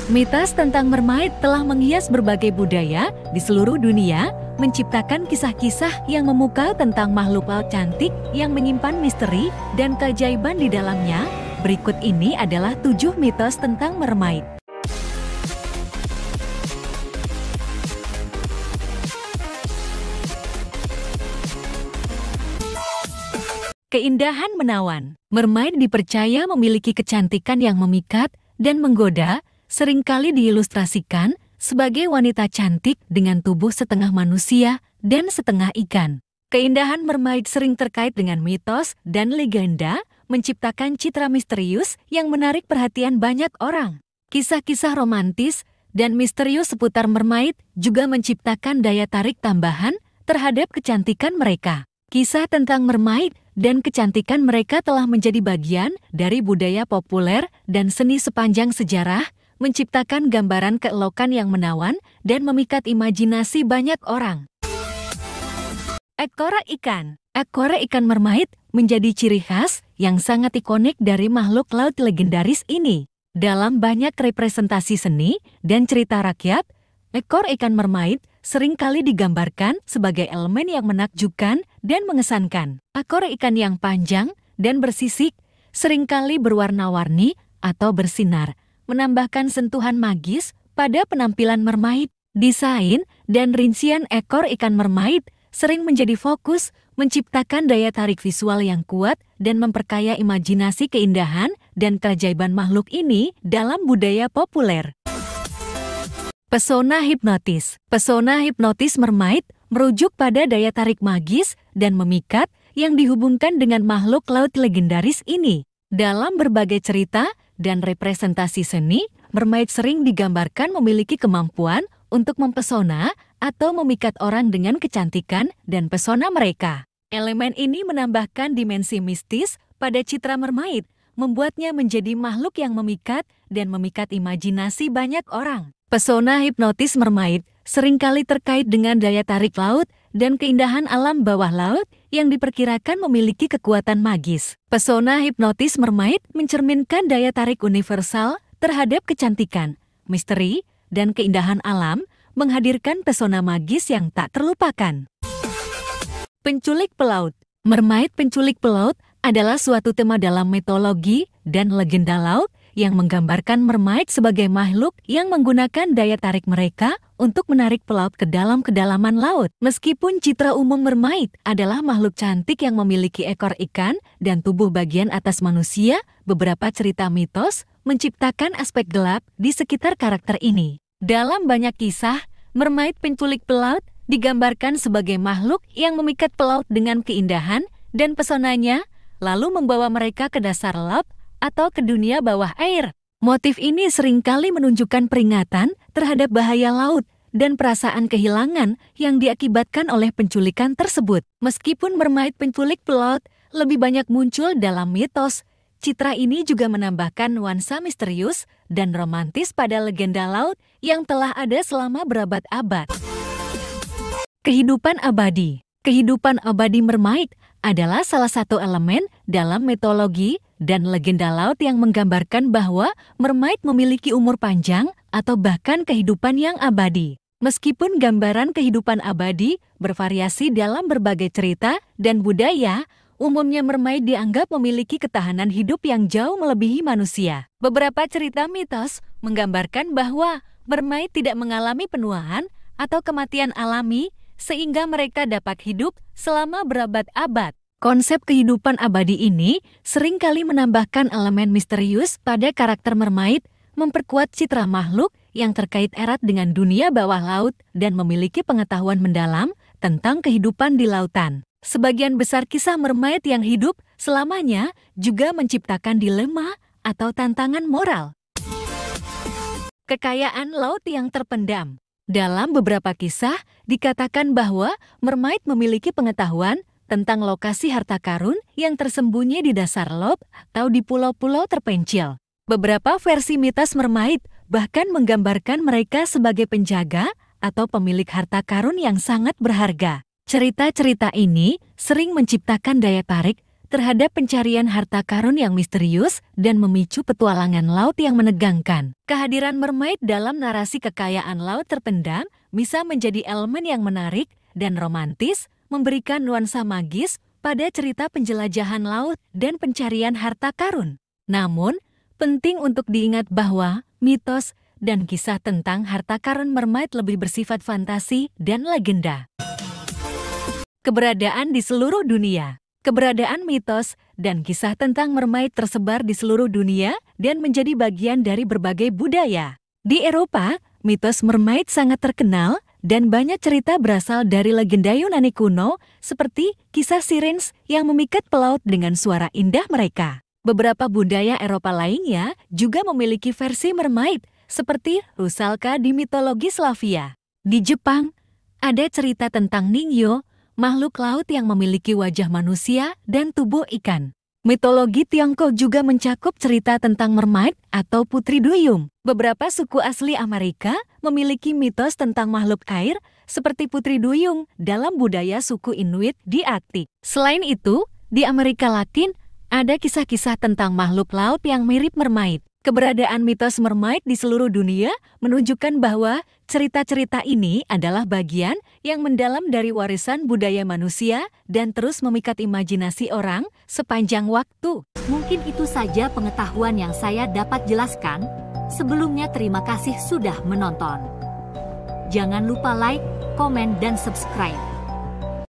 Mitos tentang mermaid telah menghias berbagai budaya di seluruh dunia, menciptakan kisah-kisah yang memukau tentang makhluk laut cantik yang menyimpan misteri dan keajaiban di dalamnya. Berikut ini adalah 7 mitos tentang mermaid. Keindahan menawan. Mermaid dipercaya memiliki kecantikan yang memikat dan menggoda, seringkali diilustrasikan sebagai wanita cantik dengan tubuh setengah manusia dan setengah ikan. Keindahan mermaid sering terkait dengan mitos dan legenda, menciptakan citra misterius yang menarik perhatian banyak orang. Kisah-kisah romantis dan misterius seputar mermaid juga menciptakan daya tarik tambahan terhadap kecantikan mereka. Kisah tentang mermaid dan kecantikan mereka telah menjadi bagian dari budaya populer dan seni sepanjang sejarah, menciptakan gambaran keelokan yang menawan dan memikat imajinasi banyak orang. Ekor ikan. Ekor ikan mermaid menjadi ciri khas yang sangat ikonik dari makhluk laut legendaris ini. Dalam banyak representasi seni dan cerita rakyat, ekor ikan mermaid seringkali digambarkan sebagai elemen yang menakjubkan dan mengesankan. Ekor ikan yang panjang dan bersisik seringkali berwarna-warni atau bersinar, menambahkan sentuhan magis pada penampilan mermaid. Desain dan rincian ekor ikan mermaid sering menjadi fokus, menciptakan daya tarik visual yang kuat dan memperkaya imajinasi keindahan dan keajaiban makhluk ini dalam budaya populer. Pesona hipnotis. Pesona hipnotis mermaid merujuk pada daya tarik magis dan memikat yang dihubungkan dengan makhluk laut legendaris ini. Dalam berbagai cerita dan representasi seni, mermaid sering digambarkan memiliki kemampuan untuk mempesona atau memikat orang dengan kecantikan dan pesona mereka. Elemen ini menambahkan dimensi mistis pada citra mermaid, membuatnya menjadi makhluk yang memikat dan memikat imajinasi banyak orang. Pesona hipnotis mermaid seringkali terkait dengan daya tarik laut dan keindahan alam bawah laut yang diperkirakan memiliki kekuatan magis. Pesona hipnotis mermaid mencerminkan daya tarik universal terhadap kecantikan, misteri, dan keindahan alam, menghadirkan pesona magis yang tak terlupakan. Penculik pelaut. Mermaid penculik pelaut adalah suatu tema dalam mitologi dan legenda laut yang menggambarkan mermaid sebagai makhluk yang menggunakan daya tarik mereka untuk menarik pelaut ke dalam kedalaman laut. Meskipun citra umum mermaid adalah makhluk cantik yang memiliki ekor ikan dan tubuh bagian atas manusia, beberapa cerita mitos menciptakan aspek gelap di sekitar karakter ini. Dalam banyak kisah, mermaid penculik pelaut digambarkan sebagai makhluk yang memikat pelaut dengan keindahan dan pesonanya, lalu membawa mereka ke dasar laut atau ke dunia bawah air. Motif ini seringkali menunjukkan peringatan terhadap bahaya laut dan perasaan kehilangan yang diakibatkan oleh penculikan tersebut. Meskipun mermaid penculik pelaut lebih banyak muncul dalam mitos, citra ini juga menambahkan nuansa misterius dan romantis pada legenda laut yang telah ada selama berabad-abad. Kehidupan abadi. Kehidupan abadi mermaid adalah salah satu elemen dalam mitologi dan legenda laut yang menggambarkan bahwa mermaid memiliki umur panjang atau bahkan kehidupan yang abadi. Meskipun gambaran kehidupan abadi bervariasi dalam berbagai cerita dan budaya, umumnya mermaid dianggap memiliki ketahanan hidup yang jauh melebihi manusia. Beberapa cerita mitos menggambarkan bahwa mermaid tidak mengalami penuaan atau kematian alami, sehingga mereka dapat hidup selama berabad-abad. Konsep kehidupan abadi ini seringkali menambahkan elemen misterius pada karakter mermaid, memperkuat citra makhluk yang terkait erat dengan dunia bawah laut dan memiliki pengetahuan mendalam tentang kehidupan di lautan. Sebagian besar kisah mermaid yang hidup selamanya juga menciptakan dilema atau tantangan moral. Kekayaan laut yang terpendam. Dalam beberapa kisah, dikatakan bahwa mermaid memiliki pengetahuan tentang lokasi harta karun yang tersembunyi di dasar laut atau di pulau-pulau terpencil. Beberapa versi mitos mermaid bahkan menggambarkan mereka sebagai penjaga atau pemilik harta karun yang sangat berharga. Cerita-cerita ini sering menciptakan daya tarik terhadap pencarian harta karun yang misterius dan memicu petualangan laut yang menegangkan. Kehadiran mermaid dalam narasi kekayaan laut terpendam bisa menjadi elemen yang menarik dan romantis, memberikan nuansa magis pada cerita penjelajahan laut dan pencarian harta karun. Namun, penting untuk diingat bahwa mitos dan kisah tentang harta karun mermaid lebih bersifat fantasi dan legenda. Keberadaan di seluruh dunia. Keberadaan mitos dan kisah tentang mermaid tersebar di seluruh dunia dan menjadi bagian dari berbagai budaya. Di Eropa, mitos mermaid sangat terkenal dan banyak cerita berasal dari legenda Yunani kuno seperti kisah sirens yang memikat pelaut dengan suara indah mereka. Beberapa budaya Eropa lainnya juga memiliki versi mermaid seperti Rusalka di mitologi Slavia. Di Jepang, ada cerita tentang Ningyo, makhluk laut yang memiliki wajah manusia dan tubuh ikan. Mitologi Tiongkok juga mencakup cerita tentang mermaid atau putri duyung. Beberapa suku asli Amerika memiliki mitos tentang makhluk air seperti putri duyung dalam budaya suku Inuit di Arktik. Selain itu, di Amerika Latin ada kisah-kisah tentang makhluk laut yang mirip mermaid. Keberadaan mitos mermaid di seluruh dunia menunjukkan bahwa cerita-cerita ini adalah bagian yang mendalam dari warisan budaya manusia dan terus memikat imajinasi orang sepanjang waktu. Mungkin itu saja pengetahuan yang saya dapat jelaskan. Sebelumnya terima kasih sudah menonton. Jangan lupa like, komen, dan subscribe.